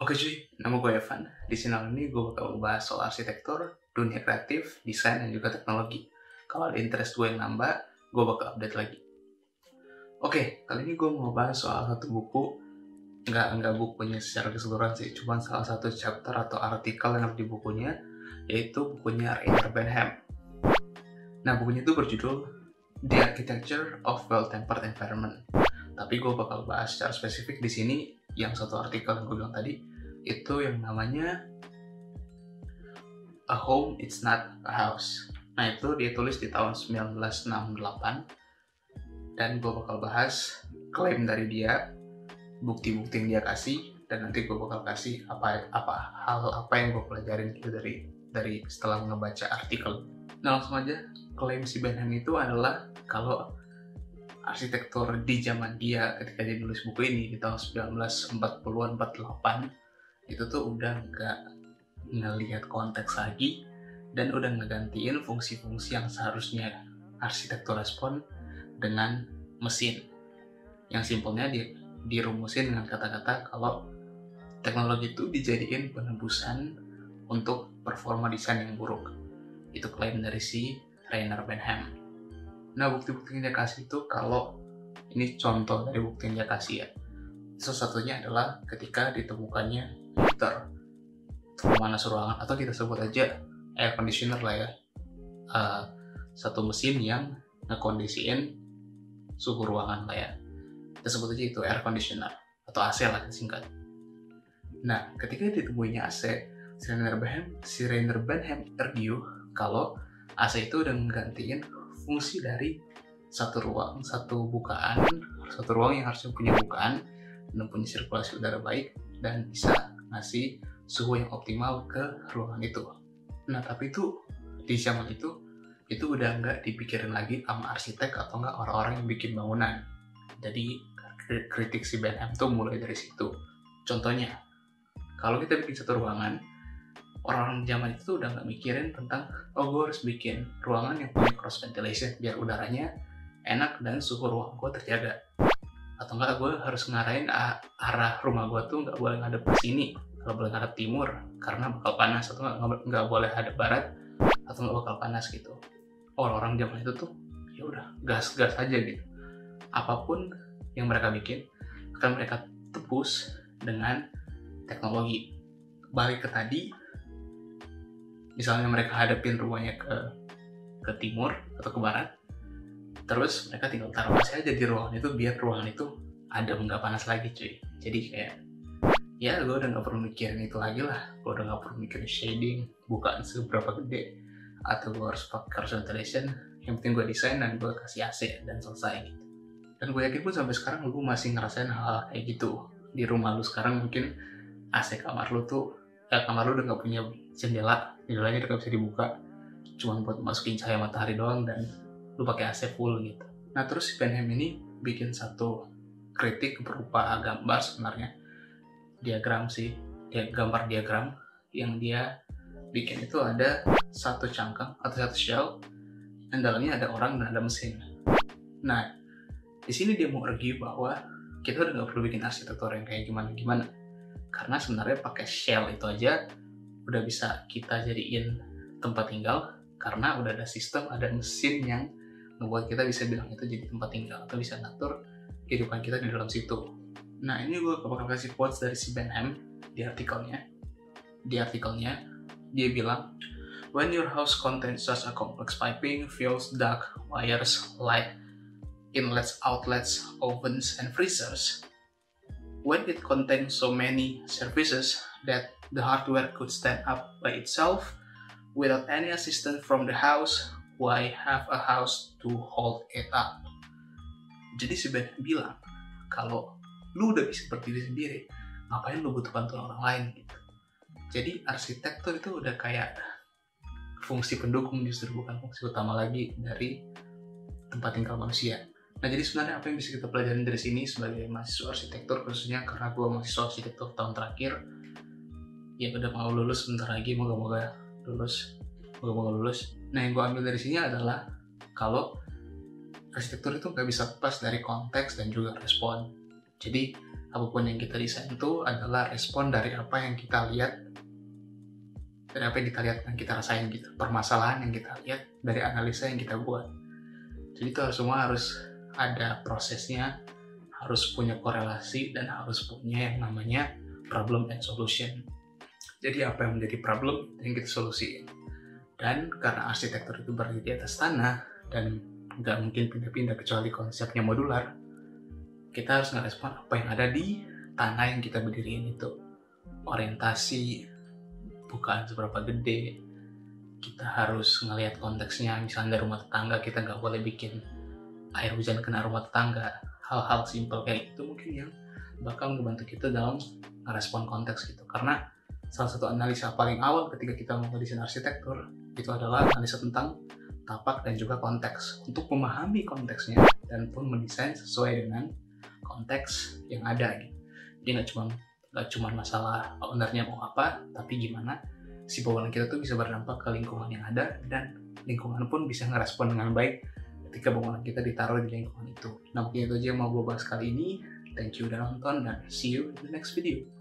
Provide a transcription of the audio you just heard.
Oke cuy, nama gue Evan. Di channel ini gue bakal ngebahas soal arsitektur, dunia kreatif, desain, dan juga teknologi. Kalau ada interest gue yang nambah, gue bakal update lagi. Oke, kali ini gue mau ngebahas soal satu buku. Nggak bukunya secara keseluruhan sih, cuma salah satu chapter atau artikel yang ada di bukunya, yaitu bukunya Rainer Benham. Nah, bukunya itu berjudul The Architecture of Well-Tempered Environment. Tapi gue bakal bahas secara spesifik di sini yang satu artikel yang gue bilang tadi, itu yang namanya A Home It's Not a House. Nah, itu dia tulis di tahun 1968, dan gue bakal bahas klaim dari dia, bukti-bukti yang dia kasih, dan nanti gue bakal kasih hal apa yang gue pelajarin gitu dari setelah ngebaca artikel. Nah, langsung aja, klaim si Benham itu adalah kalau arsitektur di zaman dia ketika dia nulis buku ini di tahun 1940-an 48 itu tuh udah nggak ngelihat konteks lagi dan udah ngegantiin fungsi-fungsi yang seharusnya arsitektur respon dengan mesin. Yang simpelnya dirumusin dengan kata-kata kalau teknologi itu dijadiin penebusan untuk performa desain yang buruk. Itu klaim dari si Rainer Benham. Nah, bukti-bukti yang dia kasih itu, kalau ini contoh dari bukti yang dia kasih ya, salah satunya adalah ketika ditemukannya heater pemanas ruangan, atau kita sebut aja air conditioner lah ya, satu mesin yang ngekondisiin suhu ruangan lah ya, kita sebut aja itu air conditioner atau AC lah singkat. Nah, ketika ditemuinya AC, si Rainer Benham argue kalau AC itu udah menggantiin fungsi dari satu ruang yang harusnya punya bukaan dan punya sirkulasi udara baik dan bisa ngasih suhu yang optimal ke ruangan itu. Nah, tapi itu di zaman itu udah nggak dipikirin lagi sama arsitek atau nggak orang-orang yang bikin bangunan. Jadi kritik si Benham tuh mulai dari situ. Contohnya, kalau kita bikin satu ruangan, orang-orang zaman itu udah nggak mikirin tentang gue harus bikin ruangan yang punya cross ventilation biar udaranya enak dan suhu ruang gue terjaga, atau nggak gue harus ngarahin arah rumah gue tuh nggak boleh ngadep ke sini, nggak boleh ngadep timur karena bakal panas, atau nggak boleh hadap barat atau nggak bakal panas gitu. Orang-orang zaman itu tuh ya udah gas aja gitu, apapun yang mereka bikin akan mereka tebus dengan teknologi. Balik ke tadi, misalnya mereka hadapin rumahnya ke timur atau ke barat, terus mereka tinggal taruh AC aja di ruangan itu biar ruangan itu adem, nggak panas lagi cuy. Jadi kayak ya gue udah nggak perlu mikirin itu lagi lah, gue udah nggak perlu mikirin shading, bukaan seberapa gede, atau gue harus pakai cross ventilation. Yang penting gue desain dan gue kasih AC dan selesai gitu. Dan gue yakin pun sampai sekarang lu masih ngerasain hal kayak gitu di rumah lu sekarang. Mungkin AC kamar lu udah nggak punya jendelanya udah nggak bisa dibuka, cuma buat masukin cahaya matahari doang, dan lu pakai AC full gitu. Nah, terus si Benham ini bikin satu kritik berupa gambar, sebenarnya gambar diagram yang dia bikin itu ada satu cangkang atau satu shell dan dalamnya ada orang dan ada mesin. Nah, di sini dia mau argue bahwa kita udah nggak perlu bikin arsitektur yang kayak gimana, karena sebenarnya pakai shell itu aja udah bisa kita jadiin tempat tinggal, karena udah ada sistem, ada mesin yang membuat kita bisa bilang itu jadi tempat tinggal atau bisa ngatur kehidupan kita di dalam situ. Nah, ini gue bakal kasih quotes dari si Benham di artikelnya. Dia bilang, when your house contains such a complex piping, fuels, duct, wires, light, inlets, outlets, ovens, and freezers, when it contains so many services that the hardware could stand up by itself without any assistance from the house, why have a house to hold it up? Jadi si Benham bilang, kalau lu udah bisa berdiri sendiri, ngapain lu butuh bantuan orang lain gitu. Jadi arsitektur itu udah kayak fungsi pendukung justru, bukan fungsi utama lagi dari tempat tinggal manusia. Nah, jadi sebenarnya apa yang bisa kita pelajarin dari sini sebagai mahasiswa arsitektur, khususnya karena gue mahasiswa arsitektur tahun terakhir yang udah mau lulus bentar lagi, moga-moga lulus. Nah, yang gue ambil dari sini adalah kalau arsitektur itu nggak bisa lepas dari konteks dan juga respon. Jadi apapun yang kita desain itu adalah respon dari apa yang kita lihat, dari apa yang kita lihat dan kita rasain gitu, permasalahan yang kita lihat dari analisa yang kita buat. Jadi itu semua harus ada prosesnya, harus punya korelasi, dan harus punya yang namanya problem and solution. Jadi apa yang menjadi problem yang kita solusiin. Dan karena arsitektur itu berada di atas tanah dan nggak mungkin pindah-pindah kecuali konsepnya modular, kita harus ngerespon apa yang ada di tanah yang kita berdiriin itu. Orientasi, bukaan seberapa gede, kita harus ngelihat konteksnya. Misalnya dari rumah tetangga, kita nggak boleh bikin air hujan kena rumah tetangga. Hal-hal simpel kayak itu mungkin yang bakal membantu kita dalam ngerespon konteks gitu. Karena salah satu analisa paling awal ketika kita mau ngedesain arsitektur itu adalah analisa tentang tapak dan juga konteks, untuk memahami konteksnya dan pun mendesain sesuai dengan konteks yang ada gitu. Jadi nggak cuma masalah ownernya mau apa, tapi gimana si bangunan kita tuh bisa berdampak ke lingkungan yang ada, dan lingkungan pun bisa ngerespon dengan baik ketika bangunan kita ditaruh di lingkungan itu. Nah, mungkin itu aja yang mau gue bahas kali ini. Thank you udah nonton, dan see you in the next video.